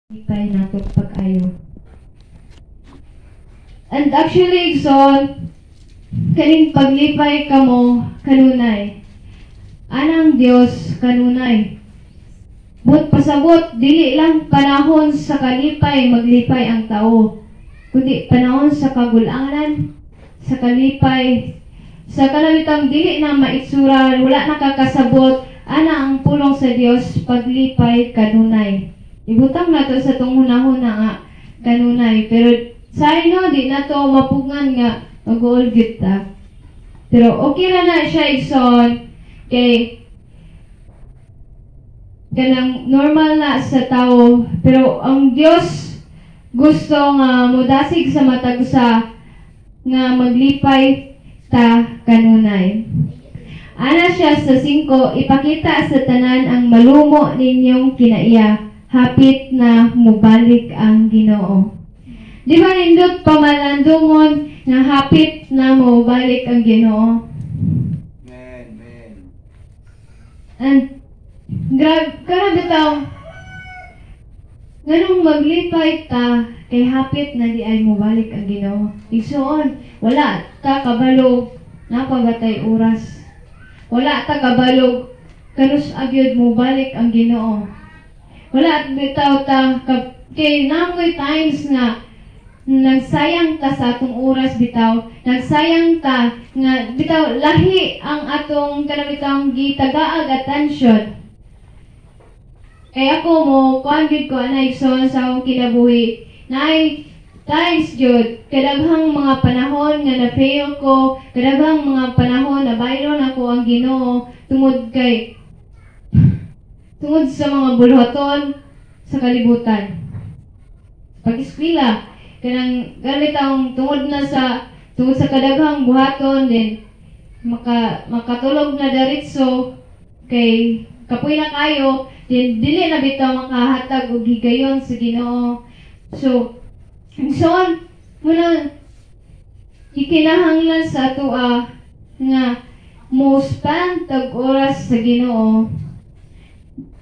Lipay nato pag-ayo. And actually, Igsoon, kaning paglipay kamo kanunay. Anang Dios kanunay. But pasabot, dili lang panahon sa kalipay maglipay ang tao. Kundi panahon sa kagulangan, sa kalipay, sa kalawitang dili na maitsura, wala nakakasabot, ana ang pulong sa Dios paglipay kanunay. Ibutang nato sa tong hunahuna nga kanunay, pero sa ino di nato mapugngan nga mag-uulgit ta. Pero okay ra na siya Igsoon kay kanang normal na sa tao, pero ang Dios gusto nga mudasig sa matag sa nga maglipay ta kanunay. Ana siya sa 5, ipakita sa tanan ang malumo ninyong kinaiya, hapit na mubalik ang Ginoo. Di ba nindot pamalandungon nga hapit na mubalik ang Ginoo? Amen. And grabe taw, nganong maglipay ta kay hapit na di ay mubalik ang Ginoo. Igsoon, wala ta kabalog napagatay oras. Wala ta kabalog kanus agyod mubalik ang Ginoo. Wala at bitaw ta kay namoy times nga nagsayang ta sa atong oras bitaw, nagsayang ta nga bitaw lahi ang atong kanabitang gitagaag atensyon. Kaya ako mo kuan gid ko ana Igsoon sa akong kinabuhi. Nay times jud kadaghang mga panahon nga na-fail ko, kadaghang mga panahon na bayron ako ang Ginoo tungod sa mga bulhaton sa kalibutan. Pag-eskwela, kanang gamit ang tungod sa kadaghang buhaton din makatulog na diretso kay kapoy na kayo din dili na bitaw makahatag og higayon sa Ginoo. So muna ikinahanglan sa ato nga mo spend tag oras sa Ginoo.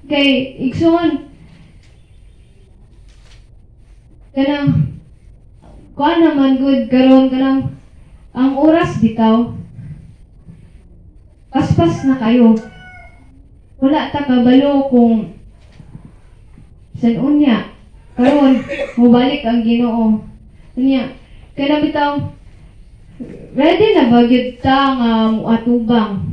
Kay Igsoon kanang kuan naman good karon kanang ang oras bitaw paspas na kayo. Wala ta kabalo kung san unya karon mobalik ang Ginoo. Unya kana bitaw ready na ba gyud ta nga moatubang.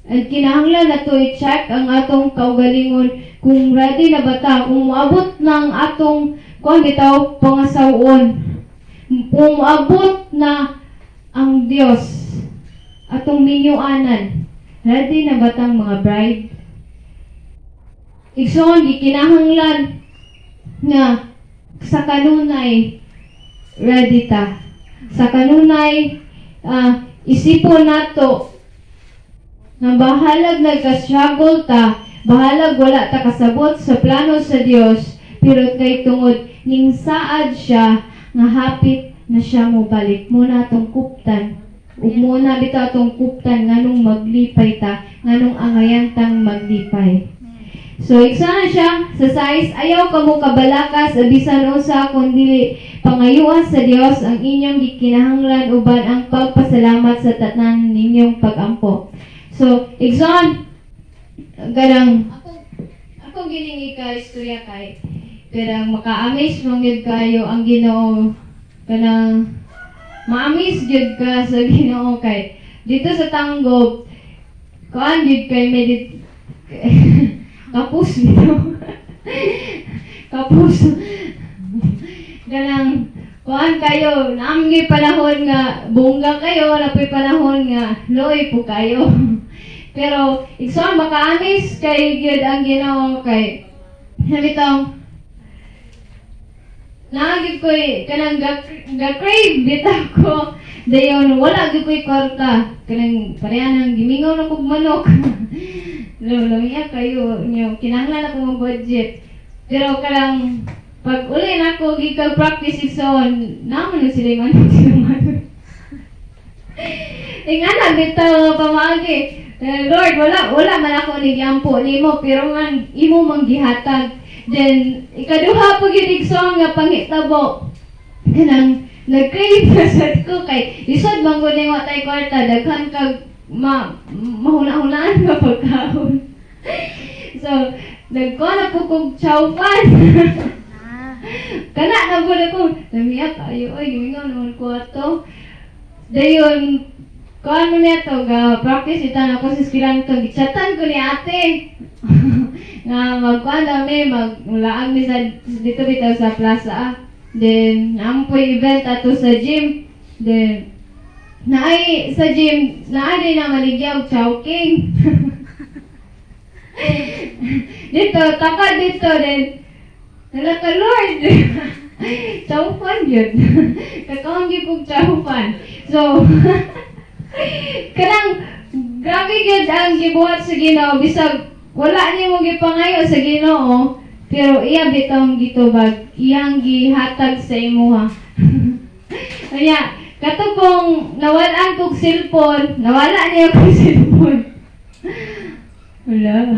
At kinahanglan nato i-check ang atong kaugalingon kung ready na ba ta, kung moabot ng atong kung bitaw pangasawon, kung moabot na ang Dios atong minyuanan, ready na ba tang mga bride? Igsoon gikinahanglan nga sa kanunay ready ta. Sa kanunay isipon nato na bahalag nagka-struggle ta, bahalag wala ta kasabot sa plano sa Dios, pero kay tungod ning saad siya nga hapit na siya mo balik muna atong kuptan. Ug muna bitaw atong kuptan nganong maglipay ta, nganong angayan tang maglipay. So iksa siya sa size, ayaw kamo kabalakas bisan usa kun dili pangayuan sa Dios ang inyong gikinahanglan uban ang pagpasalamat sa tanan ninyong pag-ampo. So, Igsoon, ganang ako giningi ka istorya kay ganang maka-amaze mong yun kayo ang Ginoo, ganang ma-amaze yun ka sa Ginoo kay dito sa Tanggob kuan yun kay kapus dito kapus ganang kuan kayo naamgi panahon nga bongga kayo, napoy panahon nga loy po kayo. Pero Igsoon maka-amaze kay gyud ang Ginoo kay habitaw naagid ko'y kanang ga-crave bitaw ko dayon wala gyud ko'y kwarta kanang pareha nang gimingaw na kog manok. Lumiya kayo nyo kinahanglan ako mo budget. Pero kanang pag uli na ako gikag practice Igsoon naman sila manok ingana bitaw pamagi. Lord, wala man ako ni giampo nimo pero man imo mang gihatag. Then ikaduha pag yung song nga panghitabo. Kanang nag-crave na sad ko kay lisod man gud ning watay kwarta daghan kag mahuna-hunaan nga pagkaon. So nagkuha po kong chowpan. Kana na po na ko. Namiyak kayo. Ay, gumingaw naman ko ato. Dayon, kuhaan mo niya to. Practice itan ako sa skilan to. Gichatan ko ni ate. Nga magkuhaan dami. Maglaag mi sa dito bitaw sa plaza. Then, naam po event ato sa gym. Then, naay sa gym, naay din na maligyaw chowking. Dito, taka dito din. Nalaka Lord. Chowpan yun. Kakawang gipog chowpan. So, kanang grabe yun ang gibuhat sa Ginoo. Bisag, wala niyo mong gipangayo sa Ginoo. Pero iya bitong gitubag. Iyang gihatag sa imuha. Kaya, katupong nawalaan kong cellphone, nawala niya kong cellphone. Wala.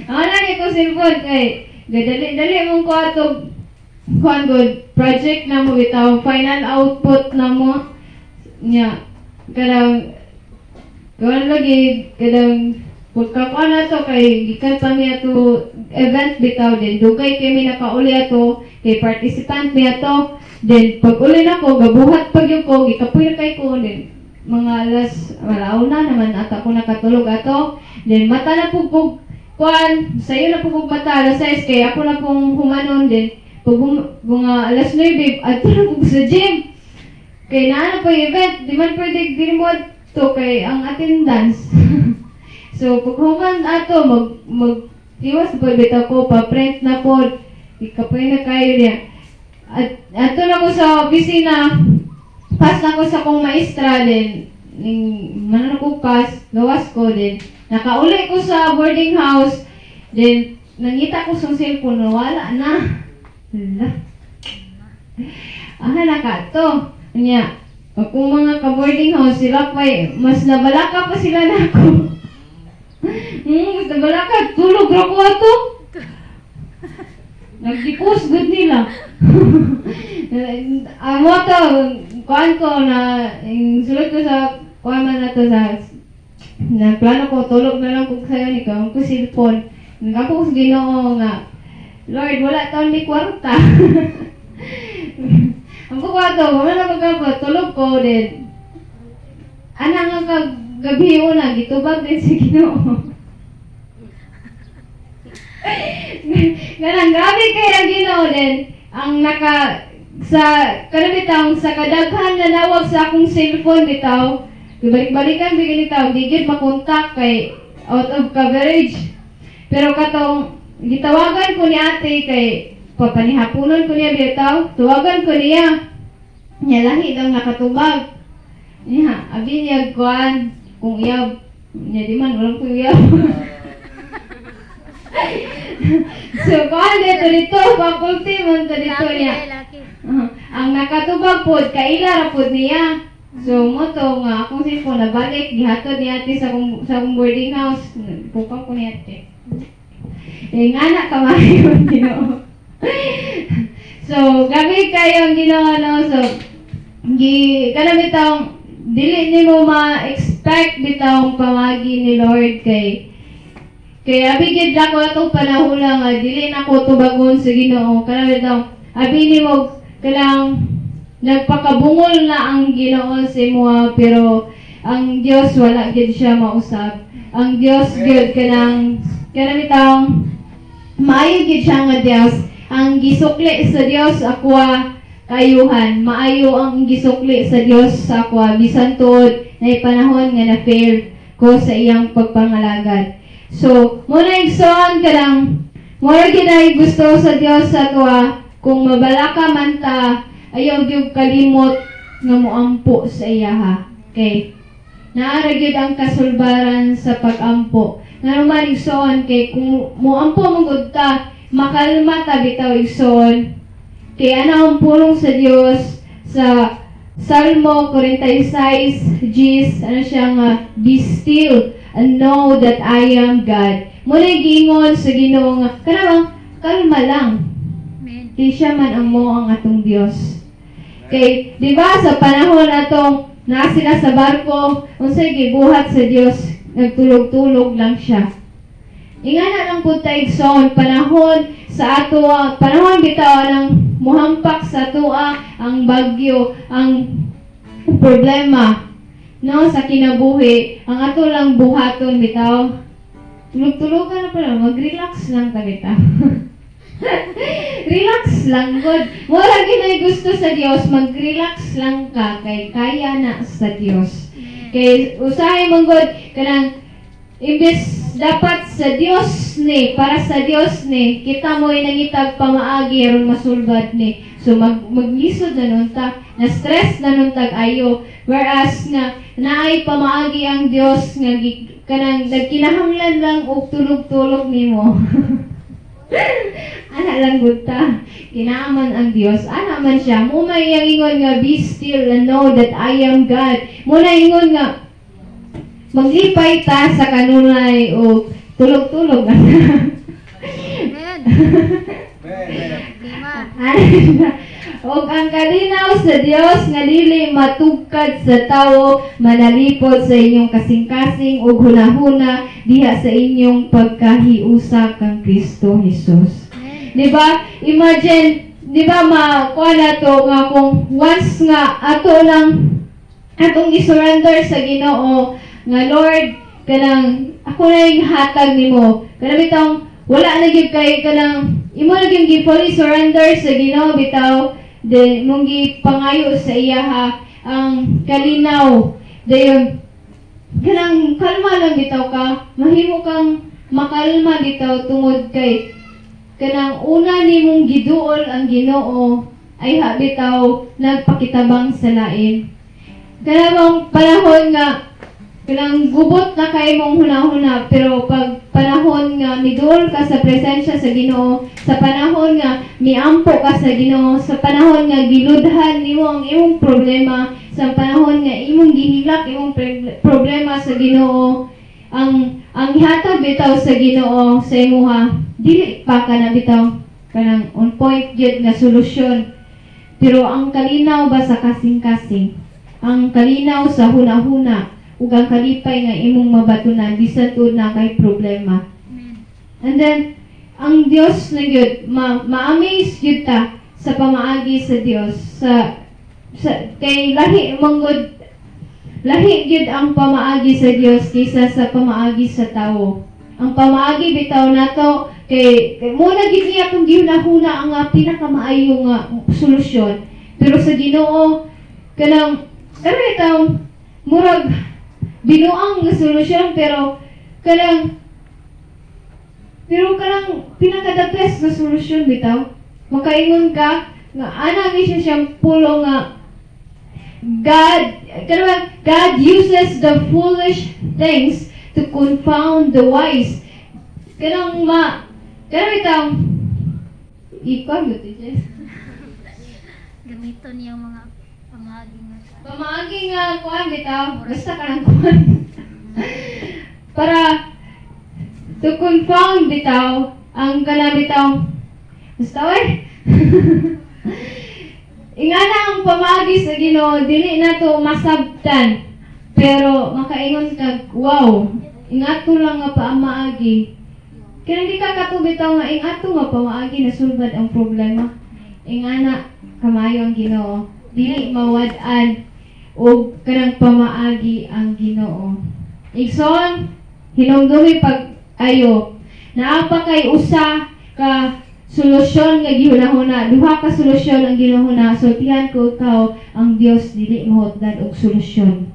Nawala niya kong cellphone kay gadali mong kuhan good project na mo bitaw final output na mo nya kadang kuhan lagi kadang pagkakuan na to kay gikan pa niya to event bitaw din dugay kay mi nakauli ato kay participant niya to then pag uli na ko gabuhat pag yung ko gikapuy kay ko din mga alas malaw na naman ata ko nakatulog ato then mata na pugpug kuan, sa'yo na po kong mata, alas 6, kaya ako na pong humanon din. Pag mga alas 9, ato na po sa gym. Kaya na po yung event, di man pwede din mo to kay ang attendance. So, pag human ato, iwas po, bita ko, pa-print na po, ikapoy na kayo niya. At ato na ko sa opisina, pass na ko sa kong maestra din, manan ko pass, gawas ko din. Nakauli ko sa boarding house, then nangita ko sa cellphone, wala na. Wala. Na ka to. Kanya, kung mga ka-boarding house, sila pa mas nabalaka pa sila na ako. Mas nabalaka, tulog ra ko ato. Nag-dipose good nila. Ang moto, kuhan ko na, sulod ko sa, kuhan man na to sa, na plano ko, tulog na lang ko sa'yo ni ka, ko cellphone. Nagako sa Ginoo nga, Lord, wala taon may kwarta. Ang kwarta, wala na magkapa, tulog ko din. Ana nga kagabi una, gitubag din si Ginoo. Ganang, grabe kaya ang Ginoo din, ang sa kanabitang, sa kadaghan na nawag sa akong cellphone bitaw, balik-balikan bigyan itaw, di gid makontak kay out of coverage. Pero katong gitawagan ko ni ate kay papanihapunon ko niya bitaw, tuwagan ko niya. Nya lahi daw nakatubag. Niya, abi niya kuan kung iyab. Nya di man walang ko iyab. So kuan dito faculty man dito niya. Ang nakatubag pod kaila ra pod niya. So, mo to nga, akong cellphone nabalik, gihatod ni ate sa akong boarding house. Pukaw ko ni ate. Nga na, kamay yung Ginoo. So, gabi kayo ang Ginoo, no? So, kanang bitang, dili ni mo ma-expect bitang pamagi ni Lord kay abigid ako atong panahon lang, dili na ko tubagon sa Ginoo. Kanang bitang, abi ni mo, kanang, nagpakabungol na ang Ginoo sa imo pero ang Dios wala gid siya mausab. Ang Dios gid kanang bitang maayo gid siya nga Dios. Ang gisukli sa Dios akwa kayuhan, maayo ang gisukli sa Dios sa akwa bisan tuod na panahon nga na-fail ko sa iyang pagpangalagad. So, muna igsoon kanang mura gid ay gusto sa Dios sa akwa kung mabalaka man ta ayaw gyud kalimot nga moampo sa iya ha. Okay. Naara gyud ang kasulbaran sa pag-ampo. Nga naman igsoon kay kung moampo mangud ta, makalma ta bitaw igsoon. Kay ana ang pulong sa Dios sa Salmo 46 Gs ano siya nga be still and know that I am God. Muna giingon sa Ginoo nga kanang kalma lang. Amen. Kay siya man ang mo ang atong Dios. Kay, di ba sa panahon atong na sila sa barko, unsay gibuhat sa Dios, nagtulog-tulog lang siya. Ingana lang po tayo son, panahon sa ato, panahon bitaw ng muhampak sa atua, ang bagyo, ang problema, no, sa kinabuhi, ang ato lang buhaton bitaw. Tulog-tulogan na pala, mag-relax lang ta bitaw. Relax lang, good. Mura ginay gusto sa Dios, mag-relax lang ka, kay kaya na sa Dios. Kay usahay mong good, kanang imbes dapat sa Dios ni, para sa Dios ni, kita mo ay nangitag pamaagi aron masulbad ni. So maglisod na nun ta, na stress na nun tag ayo. Whereas nga naay pamaagi ang Dios nga kanang nagkinahanglan lang og tulog-tulog nimo. Ana lang gud ta. Kinaaman ang Dios. Ana man siya. Mo may ingon nga be still and know that I am God. Mo na ingon nga maglipay ta sa kanunay o tulog-tulog. Amen. Amen. Lima. Og ang kalinaw sa Dios nga dili matugkad sa tawo, manalipod sa inyong kasing-kasing ug hunahuna diha sa inyong pagkahiusa kang Kristo Jesus. Di ba? Imagine, di ba makuha na to nga kung once nga ato lang atong i-surrender sa Ginoo nga Lord, kanang ako na yung hatag nimo. Kanang bitang wala na gyud kay kanang imo na gyud gi-fully surrender sa Ginoo bitaw. De mong gipangayo sa iya ha ang kalinaw. Dayon kanang kalma lang bitaw ka. Mahimo kang makalma bitaw tungod kay kanang una nimong giduol ang Ginoo ay bitaw nagpakitabang sa lain. Kanang panahon nga kanang gubot na kay mong hunahuna, pero pag panahon nga miduol ka sa presensya sa Ginoo, sa panahon nga miampo ka sa Ginoo, sa panahon nga giludhan nimo ang imong problema, sa panahon nga imong gihilak imong problema sa Ginoo, ang ihatag bitaw sa Ginoo sa imuha, dili pa ka na bitaw kanang on point gyud nga solusyon. Pero ang kalinaw ba sa kasing-kasing, ang kalinaw sa hunahuna, ug ang kalipay nga imong mabatunan bisan tud na kay problema. And then ang Dios na gyud ma-amaze gyud ta sa pamaagi sa Dios sa kay lahi manggod lahi gyud ang pamaagi sa Dios kaysa sa pamaagi sa tawo. Ang pamaagi bitaw nato kay mo na gid niya kung gihunahuna ang pinakamaayo nga solusyon. Pero sa Ginoo kanang bitaw murag binuang nga solusyon pero kanang pinaka-the best na solusyon bitaw. Makaingon ka nga ana ni siya siyang pulo nga God uses the foolish things to confound the wise. Kanang bitaw ikaw yun Jess. Gamiton yung mga pamaagi nga kuan bitaw, basta ka lang kuan. Para to confound bitaw ang kana bitaw. Basta oy. Ingana ang pamaagi sa Ginoo dili nato masabtan. Pero makaingon kag wow, ingato lang nga paamaagi. Kaya di ka katubitaw nga ingato nga pamaagi nasulbad ang problema. Ingana kamayo ang Ginoo. Dili mawad-an o kanang pamaagi ang Ginoo. Igsoon, hinungdumi pag ayo. Naapa kay usa ka solusyon nga gihunahuna, duha ka solusyon ang ginahuna. So tiyan ko ikaw ang Dios dili mahutdan og solusyon.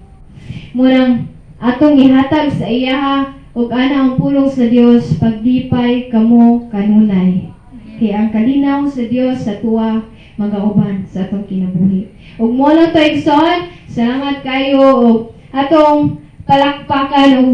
Murang atong ihatag sa iya ug ana ang pulong sa Dios paglipay kamo kanunay. Kay ang kalinaw sa Dios sa tuwa magauban sa atong kinabuhi. Ug mo lang to igsoon, salamat kayo og atong palakpakan og